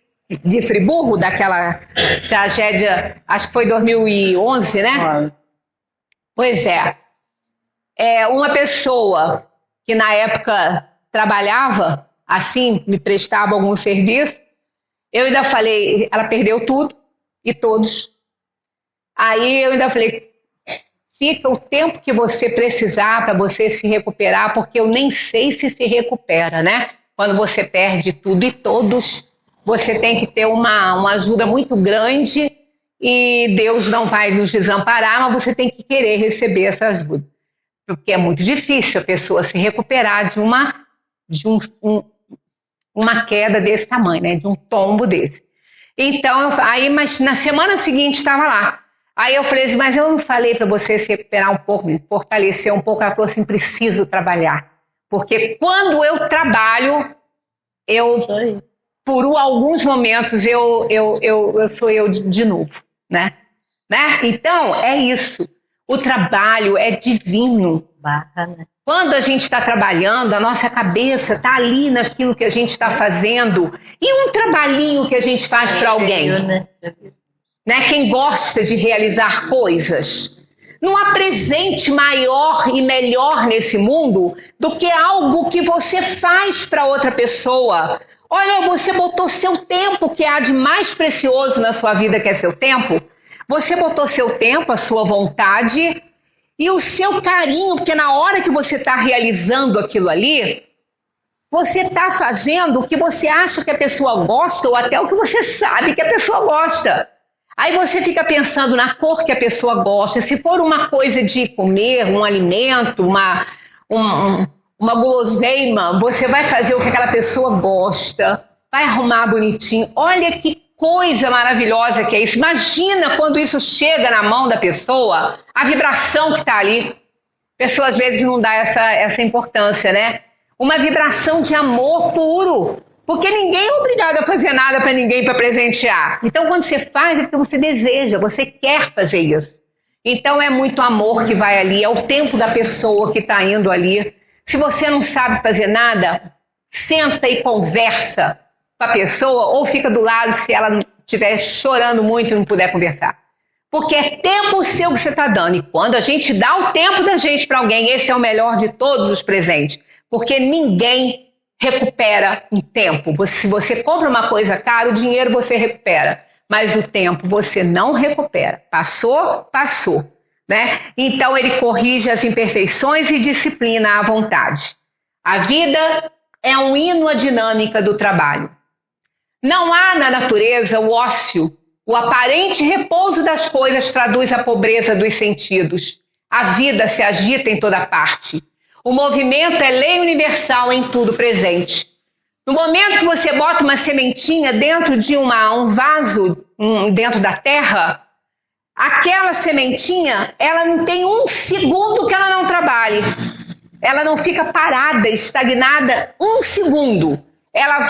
Speaker 3: de Friburgo, daquela tragédia, acho que foi 2011, né? Pois é. Uma pessoa que na época trabalhava, assim, me prestava algum serviço, eu ainda falei, ela perdeu tudo e todos. Aí eu ainda falei, fica o tempo que você precisar para você se recuperar, porque eu nem sei se recupera, né? Quando você perde tudo e todos, você tem que ter uma ajuda muito grande e Deus não vai nos desamparar, mas você tem que querer receber essa ajuda. Porque é muito difícil a pessoa se recuperar de uma queda desse tamanho, né? De um tombo desse. Então, mas na semana seguinte estava lá. Aí eu falei assim, mas eu não falei para você se recuperar um pouco, me fortalecer um pouco. Ela falou assim, preciso trabalhar. Porque quando eu trabalho, por alguns momentos, eu sou eu de novo, né? Então, é isso. O trabalho é divino. Quando a gente está trabalhando, a nossa cabeça está ali naquilo que a gente está fazendo. E um trabalhinho que a gente faz para alguém? Né? Quem gosta de realizar coisas. Não há presente maior e melhor nesse mundo do que algo que você faz para outra pessoa. Olha, você botou seu tempo, que há de mais precioso na sua vida, que é seu tempo. Você botou seu tempo, a sua vontade e o seu carinho, porque na hora que você está realizando aquilo ali, você está fazendo o que você acha que a pessoa gosta ou até o que você sabe que a pessoa gosta. Aí você fica pensando na cor que a pessoa gosta. Se for uma coisa de comer, um alimento, uma guloseima, você vai fazer o que aquela pessoa gosta, vai arrumar bonitinho. Olha que coisa maravilhosa que é isso. Imagina quando isso chega na mão da pessoa, a vibração que está ali. A pessoa às vezes não dá essa importância, né? Uma vibração de amor puro. Porque ninguém é obrigado a fazer nada para ninguém para presentear. Então, quando você faz, é porque você deseja, você quer fazer isso. Então, é muito amor que vai ali, é o tempo da pessoa que está indo ali. Se você não sabe fazer nada, senta e conversa com a pessoa ou fica do lado se ela estiver chorando muito e não puder conversar. Porque é tempo seu que você está dando. E quando a gente dá o tempo da gente para alguém, esse é o melhor de todos os presentes. Porque ninguém recupera em tempo. Se você compra uma coisa cara, o dinheiro você recupera. mas o tempo você não recupera. Passou, passou, né? Então ele corrige as imperfeições e disciplina à vontade. A vida é um hino à dinâmica do trabalho. Não há na natureza o ócio, o aparente repouso das coisas traduz a pobreza dos sentidos. A vida se agita em toda parte. O movimento é lei universal em tudo presente. No momento que você bota uma sementinha dentro de um vaso, dentro da terra, aquela sementinha, ela não tem um segundo que ela não trabalhe. Ela não fica parada, estagnada um segundo. Ela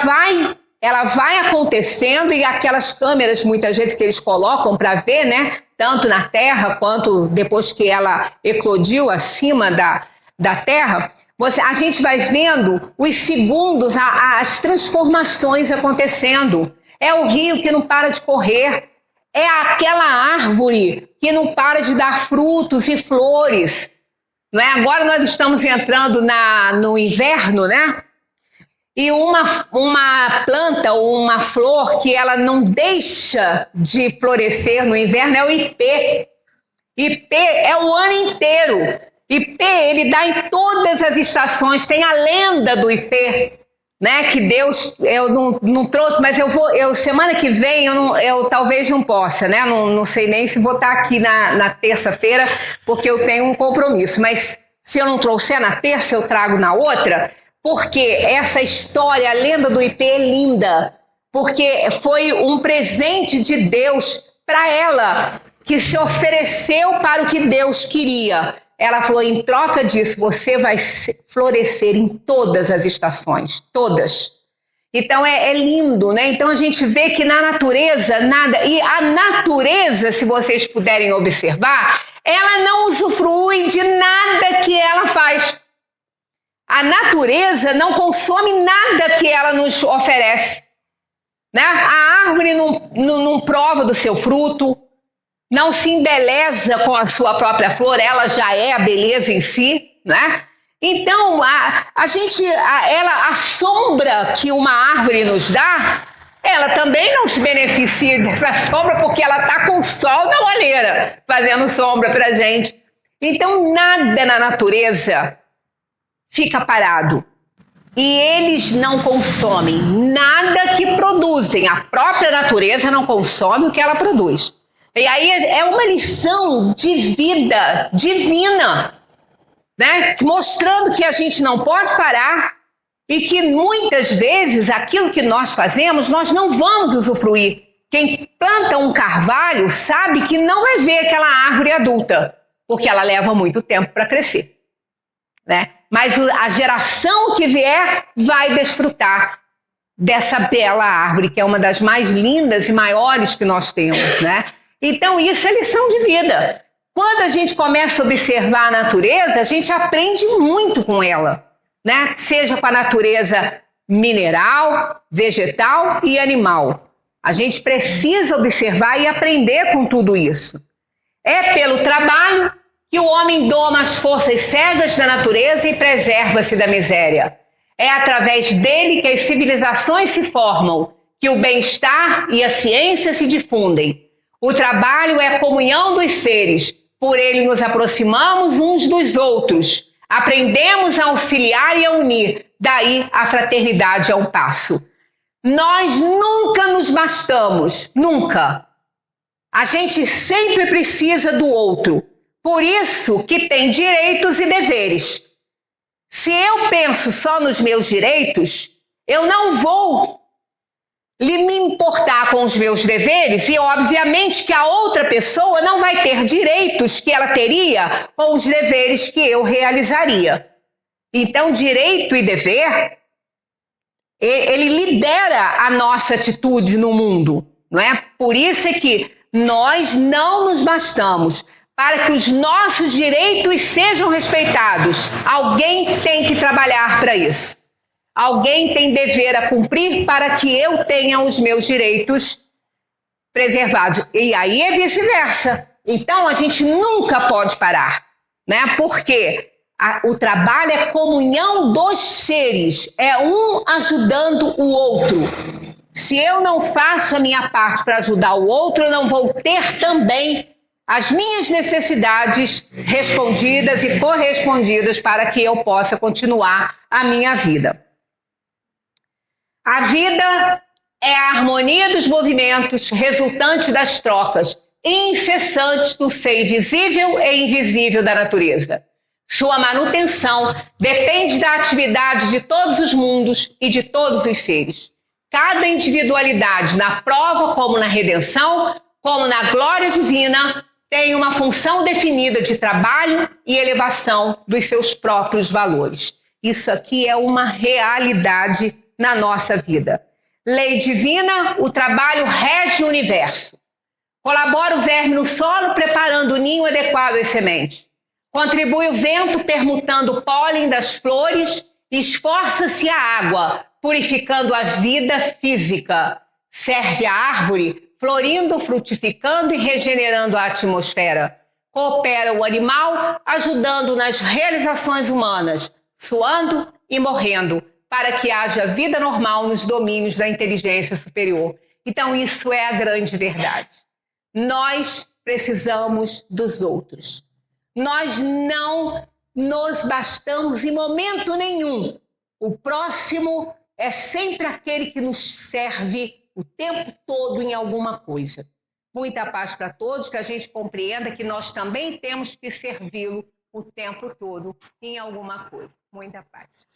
Speaker 3: vai acontecendo, e aquelas câmeras, muitas vezes, que eles colocam para ver, né? Tanto na terra quanto depois que ela eclodiu acima da terra, a gente vai vendo os segundos, as transformações acontecendo. É o rio que não para de correr, é aquela árvore que não para de dar frutos e flores. Não é? Agora nós estamos entrando no inverno, né? E uma planta ou uma flor que ela não deixa de florescer no inverno é o ipê. Ipê é o ano inteiro. Ipê, ele dá em todas as estações. Tem a lenda do ipê, né? Que Deus, eu não trouxe, mas semana que vem eu talvez não possa, né? Não sei nem se vou estar aqui na terça-feira, porque eu tenho um compromisso. Mas se eu não trouxer na terça, eu trago na outra. Porque essa história, a lenda do ipê é linda, porque foi um presente de Deus para ela, que se ofereceu para o que Deus queria. Ela falou, em troca disso, você vai florescer em todas as estações, todas. Então é lindo, né? Então a gente vê que na natureza, nada, e a natureza, se vocês puderem observar, ela não usufrui de nada que ela faz. A natureza não consome nada que ela nos oferece, né? A árvore não prova do seu fruto, não se embeleza com a sua própria flor, ela já é a beleza em si, né? Então, a sombra que uma árvore nos dá, ela também não se beneficia dessa sombra porque ela está com o sol na olheira, fazendo sombra para a gente. Então, nada na natureza fica parado. E eles não consomem nada que produzem. A própria natureza não consome o que ela produz. E aí é uma lição de vida divina, né? Mostrando que a gente não pode parar e que muitas vezes aquilo que nós fazemos, nós não vamos usufruir. Quem planta um carvalho sabe que não vai ver aquela árvore adulta, porque ela leva muito tempo para crescer, né? Mas a geração que vier vai desfrutar dessa bela árvore, que é uma das mais lindas e maiores que nós temos, né? Então isso é lição de vida. Quando a gente começa a observar a natureza, a gente aprende muito com ela, né? Seja com a natureza mineral, vegetal e animal. A gente precisa observar e aprender com tudo isso. É pelo trabalho que o homem doma as forças cegas da natureza e preserva-se da miséria. É através dele que as civilizações se formam, que o bem-estar e a ciência se difundem. O trabalho é a comunhão dos seres, por ele nos aproximamos uns dos outros, aprendemos a auxiliar e a unir, daí a fraternidade a um passo. Nós nunca nos bastamos, nunca. A gente sempre precisa do outro. Por isso que tem direitos e deveres. Se eu penso só nos meus direitos, eu não vou me importar com os meus deveres e, obviamente, que a outra pessoa não vai ter direitos que ela teria com os deveres que eu realizaria. Então, direito e dever, ele lidera a nossa atitude no mundo, não é? Por isso é que nós não nos bastamos. Para que os nossos direitos sejam respeitados, alguém tem que trabalhar para isso. Alguém tem dever a cumprir para que eu tenha os meus direitos preservados. E aí é vice-versa. Então a gente nunca pode parar, né? Porque o trabalho é comunhão dos seres, é um ajudando o outro. Se eu não faço a minha parte para ajudar o outro, eu não vou ter também as minhas necessidades respondidas e correspondidas para que eu possa continuar a minha vida. A vida é a harmonia dos movimentos resultante das trocas incessantes do ser visível e invisível da natureza. Sua manutenção depende da atividade de todos os mundos e de todos os seres. Cada individualidade, na prova como na redenção, como na glória divina, tem uma função definida de trabalho e elevação dos seus próprios valores. Isso aqui é uma realidade na nossa vida. Lei divina, o trabalho rege o universo. Colabora o verme no solo, preparando o ninho adequado às sementes. Contribui o vento, permutando o pólen das flores. Esforça-se a água, purificando a vida física. Serve a árvore, florindo, frutificando e regenerando a atmosfera. Coopera o animal, ajudando nas realizações humanas, suando e morrendo, para que haja vida normal nos domínios da inteligência superior. Então, isso é a grande verdade. Nós precisamos dos outros. Nós não nos bastamos em momento nenhum. O próximo é sempre aquele que nos serve o tempo todo em alguma coisa. Muita paz para todos, que a gente compreenda que nós também temos que servi-lo o tempo todo em alguma coisa. Muita paz.